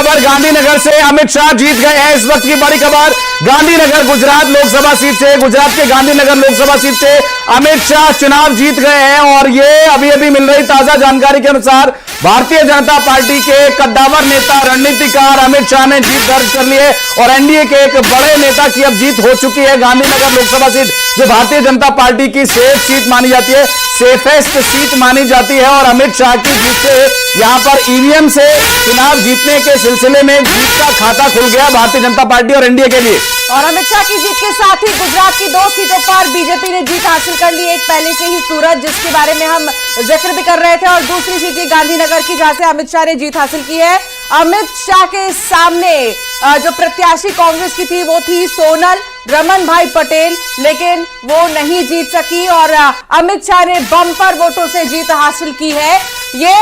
खबर गांधीनगर से, अमित शाह जीत गए हैं। इस वक्त की बड़ी खबर गांधीनगर गुजरात लोकसभा सीट से, गुजरात के गांधीनगर लोकसभा सीट से अमित शाह चुनाव जीत गए हैं। और ये अभी अभी मिल रही ताजा जानकारी के अनुसार भारतीय जनता पार्टी के कद्दावर नेता रणनीतिकार अमित शाह ने जीत दर्ज कर ली है और एनडीए के एक बड़े नेता की अब जीत हो चुकी है। गांधीनगर लोकसभा सीट जो भारतीय जनता पार्टी की सेफ सीट मानी जाती है, सेफेस्ट सीट मानी जाती है, और अमित शाह की जीत से यहां पर ईवीएम से चुनाव जीतने के सिलसिले में जीत का खाता खुल गया भारतीय जनता पार्टी और एनडीए के लिए। और अमित शाह की जीत के साथ ही गुजरात की 2 सीटों पर बीजेपी ने जीत हासिल कर ली। एक पहले से ही सूरत, जिसके बारे में हम जिक्र भी कर रहे थे, और दूसरी सीट गांधीनगर की, जहां से अमित शाह ने जीत हासिल की है। अमित शाह के सामने जो प्रत्याशी कांग्रेस की थी वो थी सोनल रमन भाई पटेल, लेकिन वो नहीं जीत सकी और अमित शाह ने बम्पर वोटों से जीत हासिल की है। ये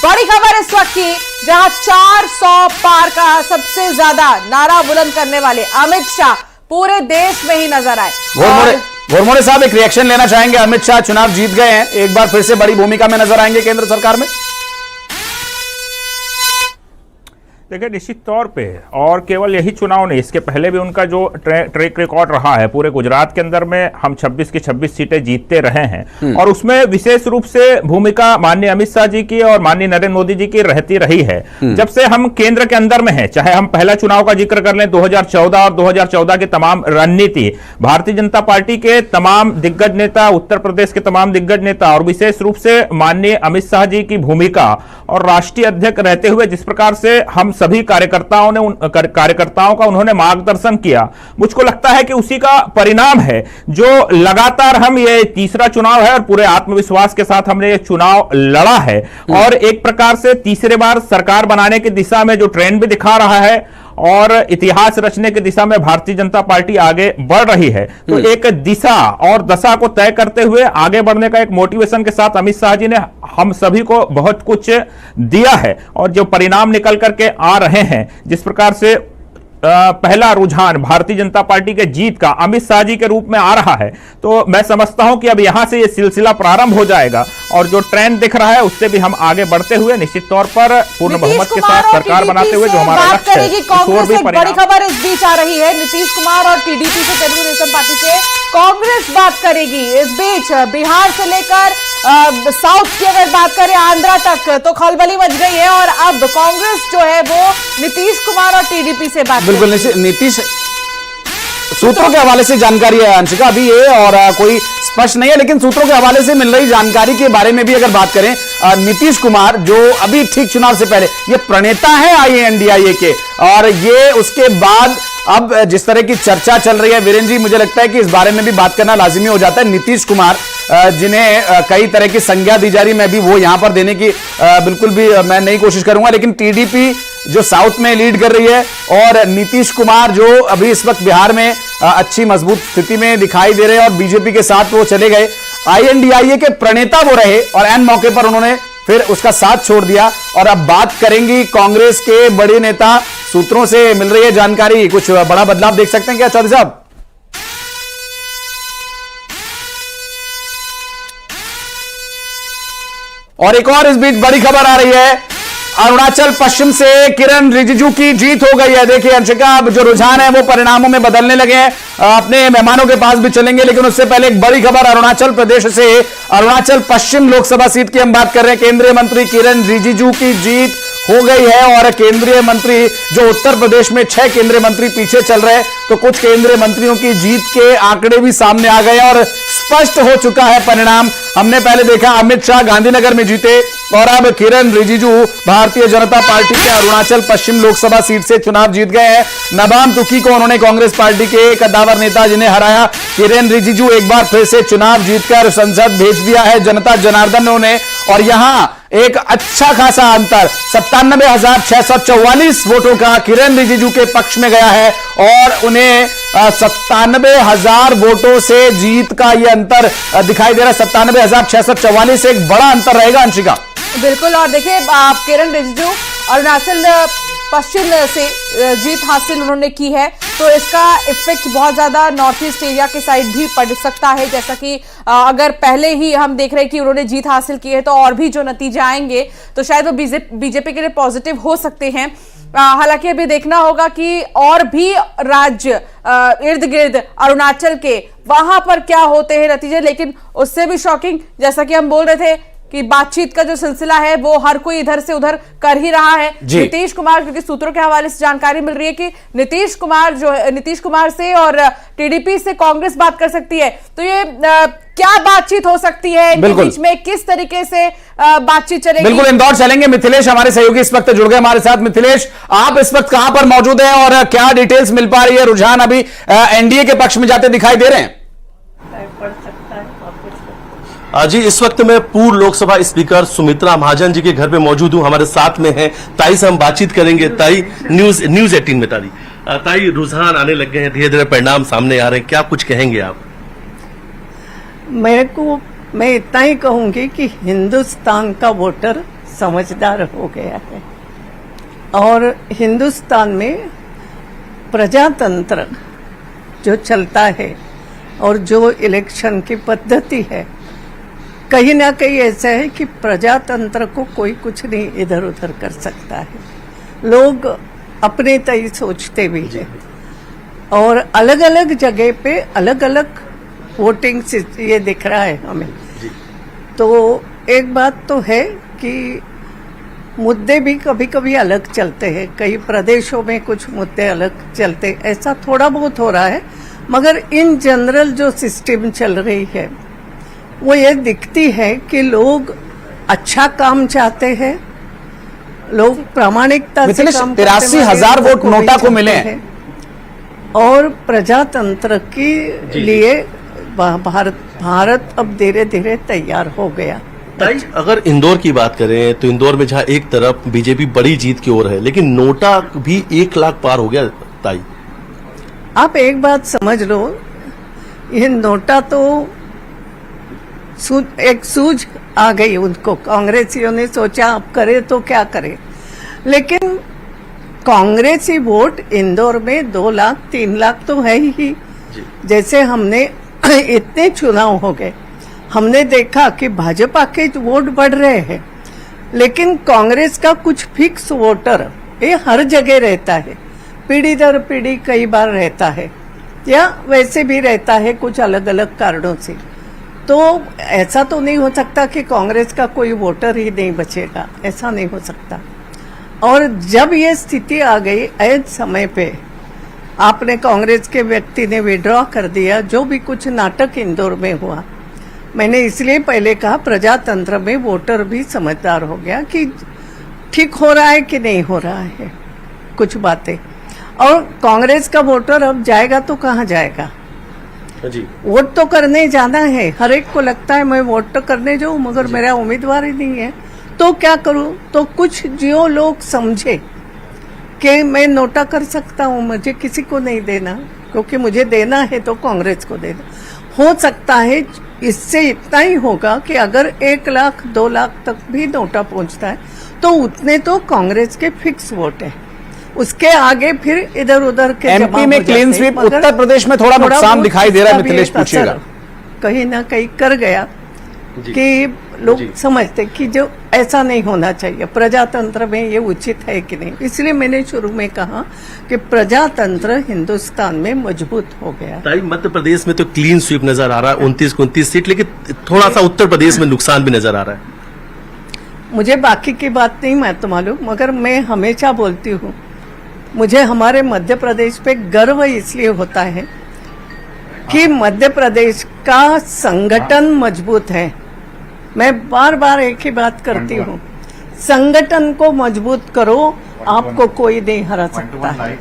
बड़ी खबर इस वक्त की, जहां 400 पार का सबसे ज्यादा नारा बुलंद करने वाले अमित शाह पूरे देश में ही नजर आए। घोरमोड़े साहब एक रिएक्शन लेना चाहेंगे। अमित शाह चुनाव जीत गए हैं, एक बार फिर से बड़ी भूमिका में नजर आएंगे केंद्र सरकार में। देखिए, निश्चित तौर पे, और केवल यही चुनाव नहीं, इसके पहले भी उनका जो ट्रैक रिकॉर्ड रहा है पूरे गुजरात के अंदर में, हम 26 की 26 सीटें जीतते रहे हैं और उसमें विशेष रूप से भूमिका माननीय अमित शाह जी की और माननीय नरेंद्र मोदी जी की रहती रही है। जब से हम केंद्र के अंदर में हैं, चाहे हम पहला चुनाव का जिक्र कर लें 2014 और 2014 के तमाम रणनीति, भारतीय जनता पार्टी के तमाम दिग्गज नेता, उत्तर प्रदेश के तमाम दिग्गज नेता और विशेष रूप से माननीय अमित शाह जी की भूमिका और राष्ट्रीय अध्यक्ष रहते हुए जिस प्रकार से हम सभी कार्यकर्ताओं का उन्होंने मार्गदर्शन किया, मुझको लगता है कि उसी का परिणाम है जो लगातार हम, ये तीसरा चुनाव है और पूरे आत्मविश्वास के साथ हमने ये चुनाव लड़ा है और एक प्रकार से तीसरे बार सरकार बनाने की दिशा में जो ट्रेंड भी दिखा रहा है और इतिहास रचने की दिशा में भारतीय जनता पार्टी आगे बढ़ रही है। तो एक दिशा और दशा को तय करते हुए आगे बढ़ने का एक मोटिवेशन के साथ अमित शाह जी ने हम सभी को बहुत कुछ दिया है और जो परिणाम निकल करके आ रहे हैं, जिस प्रकार से पहला रुझान भारतीय जनता पार्टी के जीत का अमित शाह जी के रूप में आ रहा है, तो मैं समझता हूं कि अब यहां से ये सिलसिला प्रारंभ हो जाएगा और जो ट्रेंड दिख रहा है उससे भी हम आगे बढ़ते हुए निश्चित तौर पर पूर्ण बहुमत के साथ सरकार बनाते हुए जो हमारा लक्ष्य है, कांग्रेस एक बड़ी खबर इस बीच आ रही है। नीतीश कुमार और टीडीपी से, तेलुगु देशम पार्टी से कांग्रेस बात करेगी। इस बीच बिहार से लेकर साउथ की अगर बात करें आंध्रा तक, तो खलबली मच गई है और अब कांग्रेस जो है वो नीतीश कुमार और टीडीपी से बात, बिल्कुल नीतीश, सूत्रों के हवाले से जानकारी है अंशिका अभी ये, और कोई स्पष्ट नहीं है, लेकिन सूत्रों के हवाले से मिल रही जानकारी के बारे में भी अगर बात करें, नीतीश कुमार जो अभी ठीक चुनाव से पहले ये प्रणेता है INDIA के, और ये उसके बाद अब जिस तरह की चर्चा चल रही है, वीरेंद्र जी, मुझे लगता है कि इस बारे में भी बात करना लाजिमी हो जाता है। नीतीश कुमार जिन्हें कई तरह की संज्ञा दी जा रही, मैं भी वो यहां पर देने की बिल्कुल भी मैं नहीं कोशिश करूंगा, लेकिन टीडीपी जो साउथ में लीड कर रही है और नीतीश कुमार जो अभी इस वक्त बिहार में अच्छी मजबूत स्थिति में दिखाई दे रहे हैं और बीजेपी के साथ वो चले गए, INDIA के प्रणेता वो रहे और एन मौके पर उन्होंने फिर उसका साथ छोड़ दिया। और अब बात करेंगी कांग्रेस के बड़े नेता, सूत्रों से मिल रही है जानकारी, कुछ बड़ा बदलाव देख सकते हैं क्या चौधरी साहब? और एक और इस बीच बड़ी खबर आ रही है, अरुणाचल पश्चिम से किरण रिजिजू की जीत हो गई है। देखिए अंशिका, अब जो रुझान है वो परिणामों में बदलने लगे हैं। अपने मेहमानों के पास भी चलेंगे, लेकिन उससे पहले एक बड़ी खबर अरुणाचल प्रदेश से, अरुणाचल पश्चिम लोकसभा सीट की हम बात कर रहे हैं। केंद्रीय मंत्री किरण रिजिजू की जीत हो गई है और केंद्रीय मंत्री जो उत्तर प्रदेश में 6 केंद्रीय मंत्री पीछे चल रहे हैं, तो कुछ केंद्रीय मंत्रियों की जीत के आंकड़े भी सामने आ गए और स्पष्ट हो चुका है परिणाम। हमने पहले देखा अमित शाह गांधीनगर में जीते और अब किरण रिजिजू भारतीय जनता पार्टी के अरुणाचल पश्चिम लोकसभा सीट से चुनाव जीत गए हैं। नबाम तुकी को उन्होंने कांग्रेस पार्टी के कद्दावर नेता जिन्हें हराया। किरण रिजिजू एक बार फिर से चुनाव जीतकर संसद भेज दिया है जनता जनार्दन ने उन्हें, और यहां एक अच्छा खासा अंतर 97,644 वोटों का किरण रिजिजू के पक्ष में गया है और उन्हें 97,000 वोटों से जीत का यह अंतर दिखाई दे रहा है। 97,644 से एक बड़ा अंतर रहेगा अंशिका। बिल्कुल, और देखिए किरण रिजिजू अरुणाचल पश्चिम से जीत हासिल उन्होंने की है, तो इसका इफेक्ट बहुत ज्यादा नॉर्थ ईस्ट एरिया के साइड भी पड़ सकता है। जैसा कि अगर पहले ही हम देख रहे हैं कि उन्होंने जीत हासिल की है, तो और भी जो नतीजे आएंगे तो शायद वो बीजेपी के लिए पॉजिटिव हो सकते हैं। हालांकि अभी देखना होगा कि और भी राज्य इर्द गिर्द अरुणाचल के वहां पर क्या होते हैं नतीजे। लेकिन उससे भी शॉकिंग, जैसा कि हम बोल रहे थे कि बातचीत का जो सिलसिला है वो हर कोई इधर से उधर कर ही रहा है। नीतीश कुमार, क्योंकि सूत्रों के हवाले से जानकारी मिल रही है कि नीतीश कुमार से और टीडीपी से कांग्रेस बात कर सकती है। तो ये क्या बातचीत हो सकती है इनके बीच में, किस तरीके से बातचीत चलेगी? बिल्कुल इंदौर चलेंगे। मिथिलेश हमारे सहयोगी इस वक्त जुड़ गए हमारे साथ। मिथिलेश, आप इस वक्त कहां पर मौजूद हैं और क्या डिटेल्स मिल पा रही है? रुझान अभी एनडीए के पक्ष में जाते दिखाई दे रहे हैं। जी, इस वक्त मैं पूर्व लोकसभा स्पीकर सुमित्रा महाजन जी के घर पे मौजूद हूं। हमारे साथ में हैं ताई से हम बातचीत करेंगे। ताई, न्यूज 18 में ताई रुझान आने लग गए हैं, धीरे धीरे परिणाम सामने आ रहे हैं, क्या कुछ कहेंगे आप? मैं इतना ही कहूंगी कि हिंदुस्तान का वोटर समझदार हो गया है और हिंदुस्तान में प्रजातंत्र जो चलता है और जो इलेक्शन की पद्धति है, कहीं ना कहीं ऐसा है कि प्रजातंत्र को कोई कुछ नहीं इधर उधर कर सकता है। लोग अपने तय सोचते भी हैं और अलग अलग जगह पे अलग अलग वोटिंग ये दिख रहा है हमें। तो एक बात तो है कि मुद्दे भी कभी कभी अलग चलते हैं, कई प्रदेशों में कुछ मुद्दे अलग चलते, ऐसा थोड़ा बहुत हो रहा है। मगर इन जनरल जो सिस्टम चल रही है वो ये दिखती है कि लोग अच्छा काम चाहते हैं, लोग प्रामाणिकता से काम करते हैं। 83,000 वोट नोटा को मिले हैं और प्रजातंत्र के लिए भारत अब धीरे धीरे तैयार हो गया। ताई, अगर इंदौर की बात करें तो इंदौर में जहां एक तरफ बीजेपी बड़ी जीत की ओर है, लेकिन नोटा भी 1 लाख पार हो गया। ताई, आप एक बात समझ लो, ये नोटा तो एक सूझ आ गई उनको। कांग्रेसियों ने सोचा अब करे तो क्या करे, लेकिन कांग्रेसी वोट इंदौर में 2 लाख 3 लाख तो है ही। जैसे हमने इतने चुनाव हो गए, हमने देखा कि भाजपा के वोट बढ़ रहे हैं, लेकिन कांग्रेस का कुछ फिक्स वोटर ये हर जगह रहता है, पीढ़ी दर पीढ़ी कई बार रहता है या वैसे भी रहता है कुछ अलग अलग कारणों से। तो ऐसा तो नहीं हो सकता कि कांग्रेस का कोई वोटर ही नहीं बचेगा, ऐसा नहीं हो सकता। और जब ये स्थिति आ गई ऐसे समय पे आपने कांग्रेस के व्यक्ति ने विड्रॉ कर दिया, जो भी कुछ नाटक इंदौर में हुआ, मैंने इसलिए पहले कहा प्रजातंत्र में वोटर भी समझदार हो गया कि ठीक हो रहा है कि नहीं हो रहा है कुछ बातें। और कांग्रेस का वोटर अब जाएगा तो कहाँ जाएगा? जी, वोट तो करने जाना है, हर एक को लगता है मैं वोट तो करने जाऊं मगर मेरा उम्मीदवार ही नहीं है, तो क्या करूं? तो कुछ जो लोग समझे कि मैं नोटा कर सकता हूं, मुझे किसी को नहीं देना, क्योंकि मुझे देना है तो कांग्रेस को देना। हो सकता है इससे इतना ही होगा कि अगर 1 लाख 2 लाख तक भी नोटा पहुंचता है तो उतने तो कांग्रेस के फिक्स वोट है, उसके आगे फिर इधर उधर के एमपी में क्लीन स्वीप, उत्तर प्रदेश में थोड़ा नुकसान दिखाई दे रहा है। मिथिलेश पूछिएगा। कहीं ना कहीं कर गया कि लोग समझते कि जो ऐसा नहीं होना चाहिए, प्रजातंत्र में ये उचित है कि नहीं। इसलिए मैंने शुरू में कहा कि प्रजातंत्र हिंदुस्तान में मजबूत हो गया। ताई, मध्य प्रदेश में तो क्लीन स्वीप नजर आ रहा है, 29-29 सीट, लेकिन थोड़ा सा उत्तर प्रदेश में नुकसान भी नजर आ रहा है। मुझे बाकी की बात नहीं मालूम, मगर मैं हमेशा बोलती हूँ मुझे हमारे मध्य प्रदेश पे गर्व इसलिए होता है कि मध्य प्रदेश का संगठन मजबूत है। मैं बार बार एक ही बात करती हूँ, संगठन को मजबूत करो, आपको कोई नहीं हरा सकता है।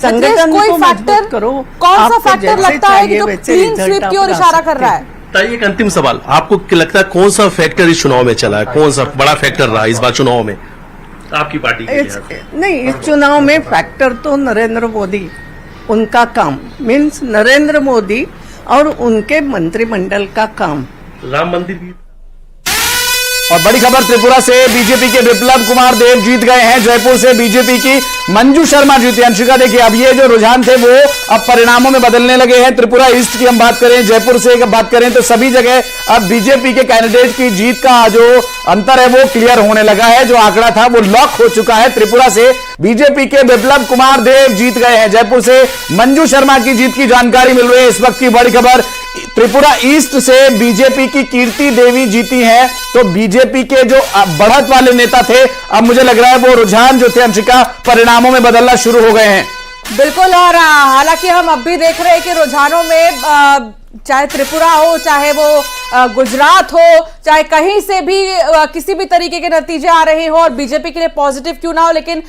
संगठन को मजबूत करो। कौन सा फैक्टर लगता है कि जो क्लीन स्वीप की ओर इशारा कर रहा है? ताई, एक अंतिम सवाल, आपको क्या लगता है कौन सा फैक्टर इस चुनाव में चला है, कौन सा बड़ा फैक्टर रहा इस बार चुनाव में आपकी पार्टी के लिए? नहीं, इस चुनाव में फैक्टर तो नरेंद्र मोदी, उनका काम, मीन्स नरेंद्र मोदी और उनके मंत्रिमंडल का काम। राम मंदिर भी और बड़ी खबर त्रिपुरा से बीजेपी के विप्लव कुमार देव जीत गए हैं। जयपुर से बीजेपी की मंजू शर्मा जीती। अंशिका देखिए, अब ये जो रुझान थे वो अब परिणामों में बदलने लगे हैं। त्रिपुरा ईस्ट की हम बात करें, जयपुर से अगर बात करें तो सभी जगह अब बीजेपी के कैंडिडेट की जीत का जो अंतर है वो क्लियर होने लगा है। जो आंकड़ा था वो लॉक हो चुका है। त्रिपुरा से बीजेपी के विप्लव कुमार देव जीत गए हैं। जयपुर से मंजू शर्मा की जीत की जानकारी मिल रही है। इस वक्त की बड़ी खबर, त्रिपुरा ईस्ट से बीजेपी की कीर्ति देवी जीती हैं। तो बीजेपी के जो बढ़त वाले नेता थे, अब मुझे लग रहा है वो रुझान जो थे अंशिका परिणामों में बदलना शुरू हो गए हैं। बिल्कुल, और हालांकि हम अब भी देख रहे हैं कि रुझानों में चाहे त्रिपुरा हो, चाहे वो गुजरात हो, चाहे कहीं से भी किसी भी तरीके के नतीजे आ रहे हो और बीजेपी के लिए पॉजिटिव क्यों ना हो, लेकिन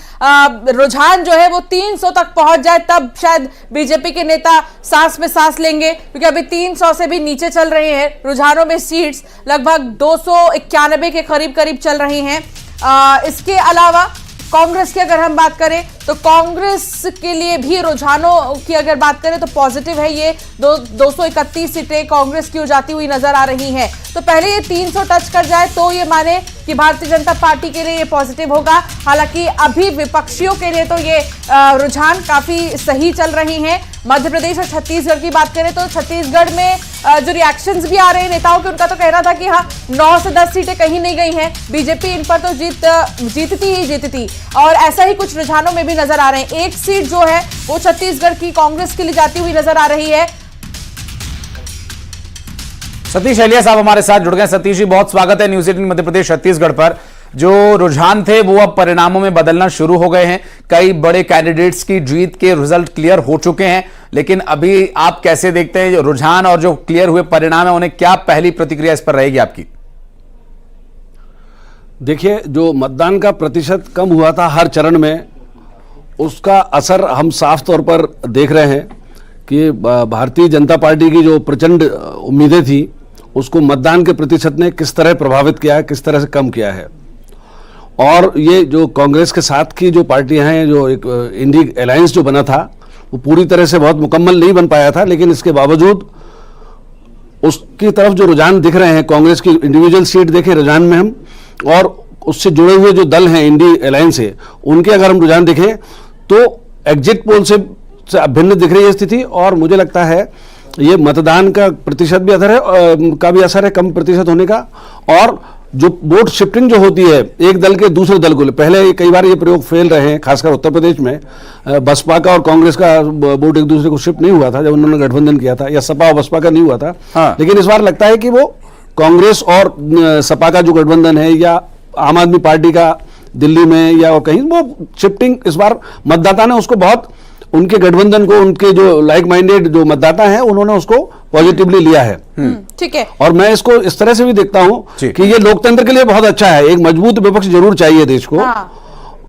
रुझान जो है वो 300 तक पहुंच जाए तब शायद बीजेपी के नेता सांस में सांस लेंगे, क्योंकि अभी 300 से भी नीचे चल रहे हैं। रुझानों में सीट्स लगभग 291 के करीब करीब चल रही हैं। इसके अलावा कांग्रेस की अगर हम बात करें तो कांग्रेस के लिए भी रुझानों की अगर बात करें तो पॉजिटिव है। ये 231 सीटें कांग्रेस की हो जाती हुई नजर आ रही हैं। तो पहले ये 300 टच कर जाए तो ये माने कि भारतीय जनता पार्टी के लिए ये पॉजिटिव होगा। हालांकि अभी विपक्षियों के लिए तो ये रुझान काफी सही चल रही हैं। मध्य प्रदेश और छत्तीसगढ़ की बात करें तो छत्तीसगढ़ में जो रिएक्शंस भी आ रहे हैं नेताओं के, उनका तो कहना था कि हाँ 9 से 10 सीटें कहीं नहीं गई हैं, बीजेपी इन पर तो जीतती ही जीतती, और ऐसा ही कुछ रुझानों में भी नजर आ रहे हैं। एक सीट जो है वो छत्तीसगढ़ की कांग्रेस के लिए जाती हुई नजर आ रही है। सतीश एलिया साहब हमारे साथ जुड़ गए। सतीश जी, बहुत स्वागत है न्यूज 18 मध्य प्रदेश छत्तीसगढ़ पर। जो रुझान थे वो अब परिणामों में बदलना शुरू हो गए हैं। कई बड़े कैंडिडेट्स की जीत के रिजल्ट क्लियर हो चुके हैं, लेकिन अभी आप कैसे देखते हैं जो रुझान और जो क्लियर हुए परिणाम है, उन्हें क्या पहली प्रतिक्रिया इस पर रहेगी आपकी? देखिए, जो मतदान का प्रतिशत कम हुआ था हर चरण में, उसका असर हम साफ तौर पर देख रहे हैं कि भारतीय जनता पार्टी की जो प्रचंड उम्मीदें थी उसको मतदान के प्रतिशत ने किस तरह प्रभावित किया है, किस तरह से कम किया है। और ये जो कांग्रेस के साथ की जो पार्टियां हैं, जो एक इंडी अलायंस जो बना था वो पूरी तरह से बहुत मुकम्मल नहीं बन पाया था, लेकिन इसके बावजूद उसकी तरफ जो रुझान दिख रहे हैं, कांग्रेस की इंडिविजुअल सीट देखें रुझान में हम, और उससे जुड़े हुए जो दल हैं इंडी अलायंस से, उनके अगर हम रुझान देखें तो एग्जिट पोल से भिन्न दिख रही है स्थिति। और मुझे लगता है ये मतदान का प्रतिशत भी असर है कम प्रतिशत होने का, और जो वोट शिफ्टिंग जो होती है एक दल के दूसरे दल को, पहले कई बार ये प्रयोग फेल रहे हैं, खासकर उत्तर प्रदेश में बसपा का और कांग्रेस का वोट एक दूसरे को शिफ्ट नहीं हुआ था जब उन्होंने गठबंधन किया था, या सपा और बसपा का नहीं हुआ था। हाँ। लेकिन इस बार लगता है कि वो कांग्रेस और सपा का जो गठबंधन है या आम आदमी पार्टी का दिल्ली में या और कहीं, वो शिफ्टिंग इस बार मतदाता ने उसको बहुत, उनके गठबंधन को, उनके जो लाइक माइंडेड जो मतदाता हैं उन्होंने उसको पॉजिटिवली लिया है। ठीक है। और मैं इसको इस तरह से भी देखता हूं कि ये लोकतंत्र के लिए बहुत अच्छा है। एक मजबूत विपक्ष जरूर चाहिए देश को। हाँ।